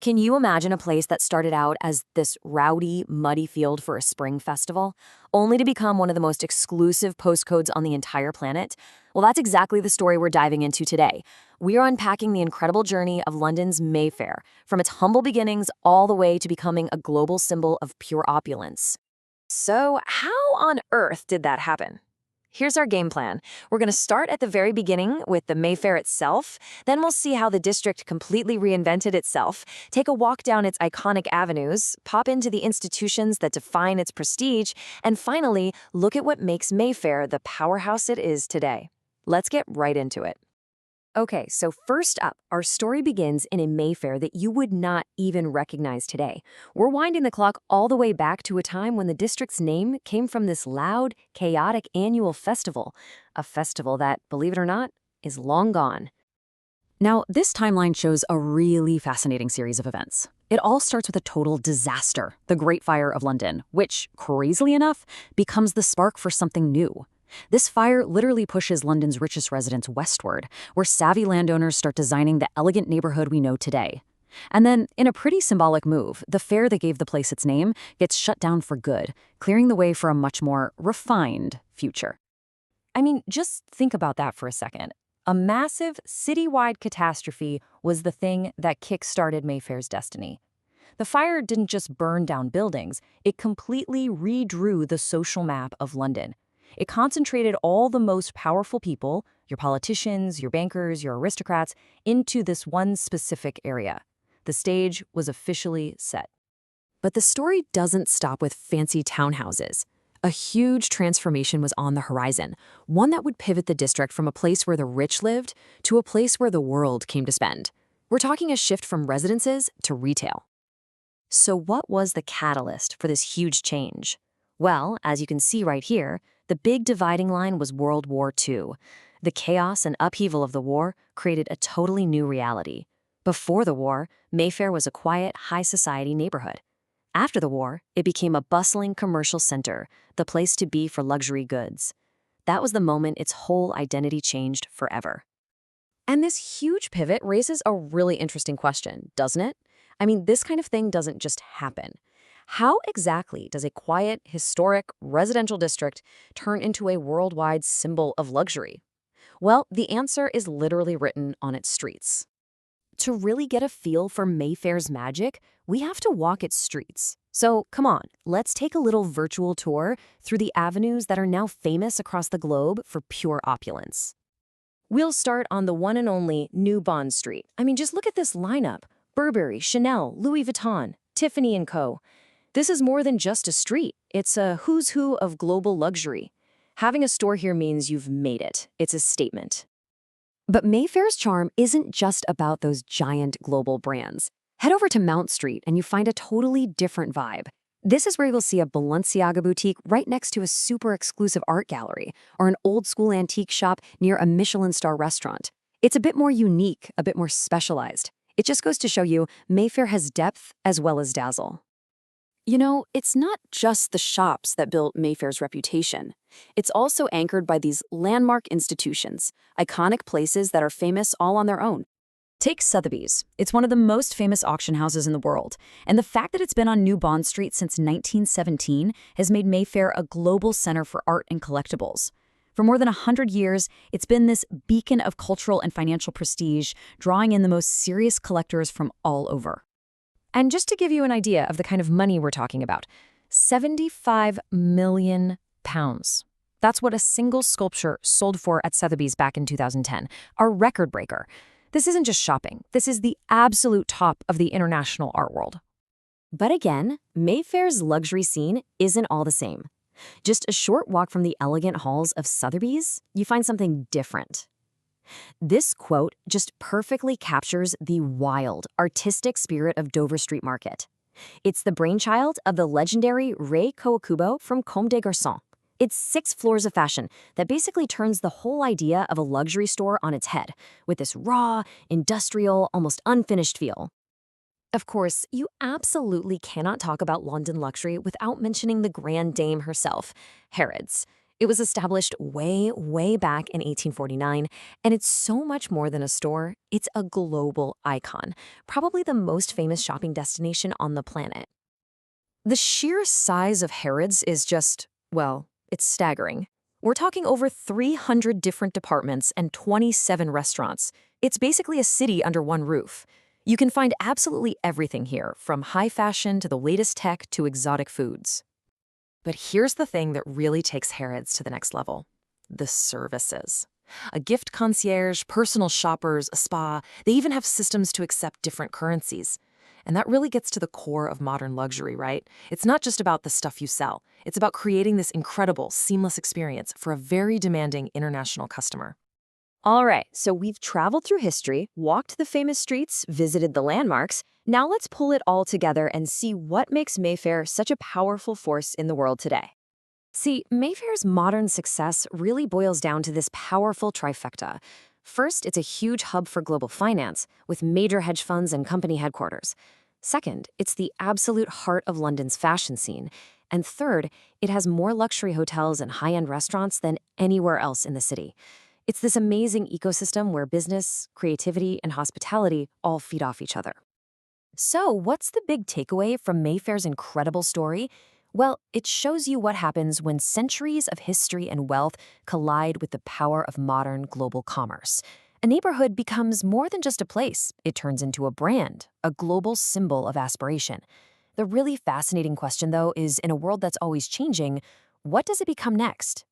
Can you imagine a place that started out as this rowdy, muddy field for a spring festival, only to become one of the most exclusive postcodes on the entire planet? Well, that's exactly the story we're diving into today. We are unpacking the incredible journey of London's Mayfair, from its humble beginnings all the way to becoming a global symbol of pure opulence. So, how on earth did that happen? Here's our game plan. We're going to start at the very beginning with the Mayfair itself, then we'll see how the district completely reinvented itself, take a walk down its iconic avenues, pop into the institutions that define its prestige, and finally, look at what makes Mayfair the powerhouse it is today. Let's get right into it. Okay, so first up, our story begins in a Mayfair that you would not even recognize today. We're winding the clock all the way back to a time when the district's name came from this loud, chaotic annual festival. A festival that, believe it or not, is long gone. Now, this timeline shows a really fascinating series of events. It all starts with a total disaster, the Great Fire of London, which, crazily enough, becomes the spark for something new. This fire literally pushes London's richest residents westward, where savvy landowners start designing the elegant neighborhood we know today. And then, in a pretty symbolic move, the fair that gave the place its name gets shut down for good, clearing the way for a much more refined future. I mean, just think about that for a second. A massive, citywide catastrophe was the thing that kick-started Mayfair's destiny. The fire didn't just burn down buildings, it completely redrew the social map of London. It concentrated all the most powerful people, your politicians, your bankers, your aristocrats, into this one specific area. The stage was officially set. But the story doesn't stop with fancy townhouses. A huge transformation was on the horizon, one that would pivot the district from a place where the rich lived to a place where the world came to spend. We're talking a shift from residences to retail. So what was the catalyst for this huge change? Well, as you can see right here, the big dividing line was World War II. The chaos and upheaval of the war created a totally new reality. Before the war, Mayfair was a quiet, high-society neighborhood. After the war, it became a bustling commercial center, the place to be for luxury goods. That was the moment its whole identity changed forever. And this huge pivot raises a really interesting question, doesn't it? I mean, this kind of thing doesn't just happen. How exactly does a quiet, historic, residential district turn into a worldwide symbol of luxury? Well, the answer is literally written on its streets. To really get a feel for Mayfair's magic, we have to walk its streets. So come on, let's take a little virtual tour through the avenues that are now famous across the globe for pure opulence. We'll start on the one and only New Bond Street. I mean, just look at this lineup. Burberry, Chanel, Louis Vuitton, Tiffany & Co. This is more than just a street. It's a who's who of global luxury. Having a store here means you've made it. It's a statement. But Mayfair's charm isn't just about those giant global brands. Head over to Mount Street and you find a totally different vibe. This is where you'll see a Balenciaga boutique right next to a super exclusive art gallery, or an old-school antique shop near a Michelin-star restaurant. It's a bit more unique, a bit more specialized. It just goes to show you Mayfair has depth as well as dazzle. You know, it's not just the shops that built Mayfair's reputation. It's also anchored by these landmark institutions, iconic places that are famous all on their own. Take Sotheby's. It's one of the most famous auction houses in the world, and the fact that it's been on New Bond Street since 1917 has made Mayfair a global center for art and collectibles. For more than 100 years, it's been this beacon of cultural and financial prestige, drawing in the most serious collectors from all over. And just to give you an idea of the kind of money we're talking about, £75 million. That's what a single sculpture sold for at Sotheby's back in 2010, a record breaker. This isn't just shopping. This is the absolute top of the international art world. But again, Mayfair's luxury scene isn't all the same. Just a short walk from the elegant halls of Sotheby's, you find something different. This quote just perfectly captures the wild, artistic spirit of Dover Street Market. It's the brainchild of the legendary Rei Kawakubo from Comme des Garçons. It's 6 floors of fashion that basically turns the whole idea of a luxury store on its head, with this raw, industrial, almost unfinished feel. Of course, you absolutely cannot talk about London luxury without mentioning the Grand Dame herself, Harrods. It was established way, way back in 1849, and it's so much more than a store. It's a global icon, probably the most famous shopping destination on the planet. The sheer size of Harrods is just, well, it's staggering. We're talking over 300 different departments and 27 restaurants. It's basically a city under one roof. You can find absolutely everything here, from high fashion to the latest tech to exotic foods. But here's the thing that really takes Harrods to the next level: the services. A gift concierge, personal shoppers, a spa, they even have systems to accept different currencies. And that really gets to the core of modern luxury, right? It's not just about the stuff you sell. It's about creating this incredible, seamless experience for a very demanding international customer. All right, so we've traveled through history, walked the famous streets, visited the landmarks. Now let's pull it all together and see what makes Mayfair such a powerful force in the world today. See, Mayfair's modern success really boils down to this powerful trifecta. First, it's a huge hub for global finance, with major hedge funds and company headquarters. Second, it's the absolute heart of London's fashion scene. And third, it has more luxury hotels and high-end restaurants than anywhere else in the city. It's this amazing ecosystem where business, creativity, and hospitality all feed off each other. So, what's the big takeaway from Mayfair's incredible story? Well, it shows you what happens when centuries of history and wealth collide with the power of modern global commerce. A neighborhood becomes more than just a place. It turns into a brand, a global symbol of aspiration. The really fascinating question, though, is in a world that's always changing, what does it become next?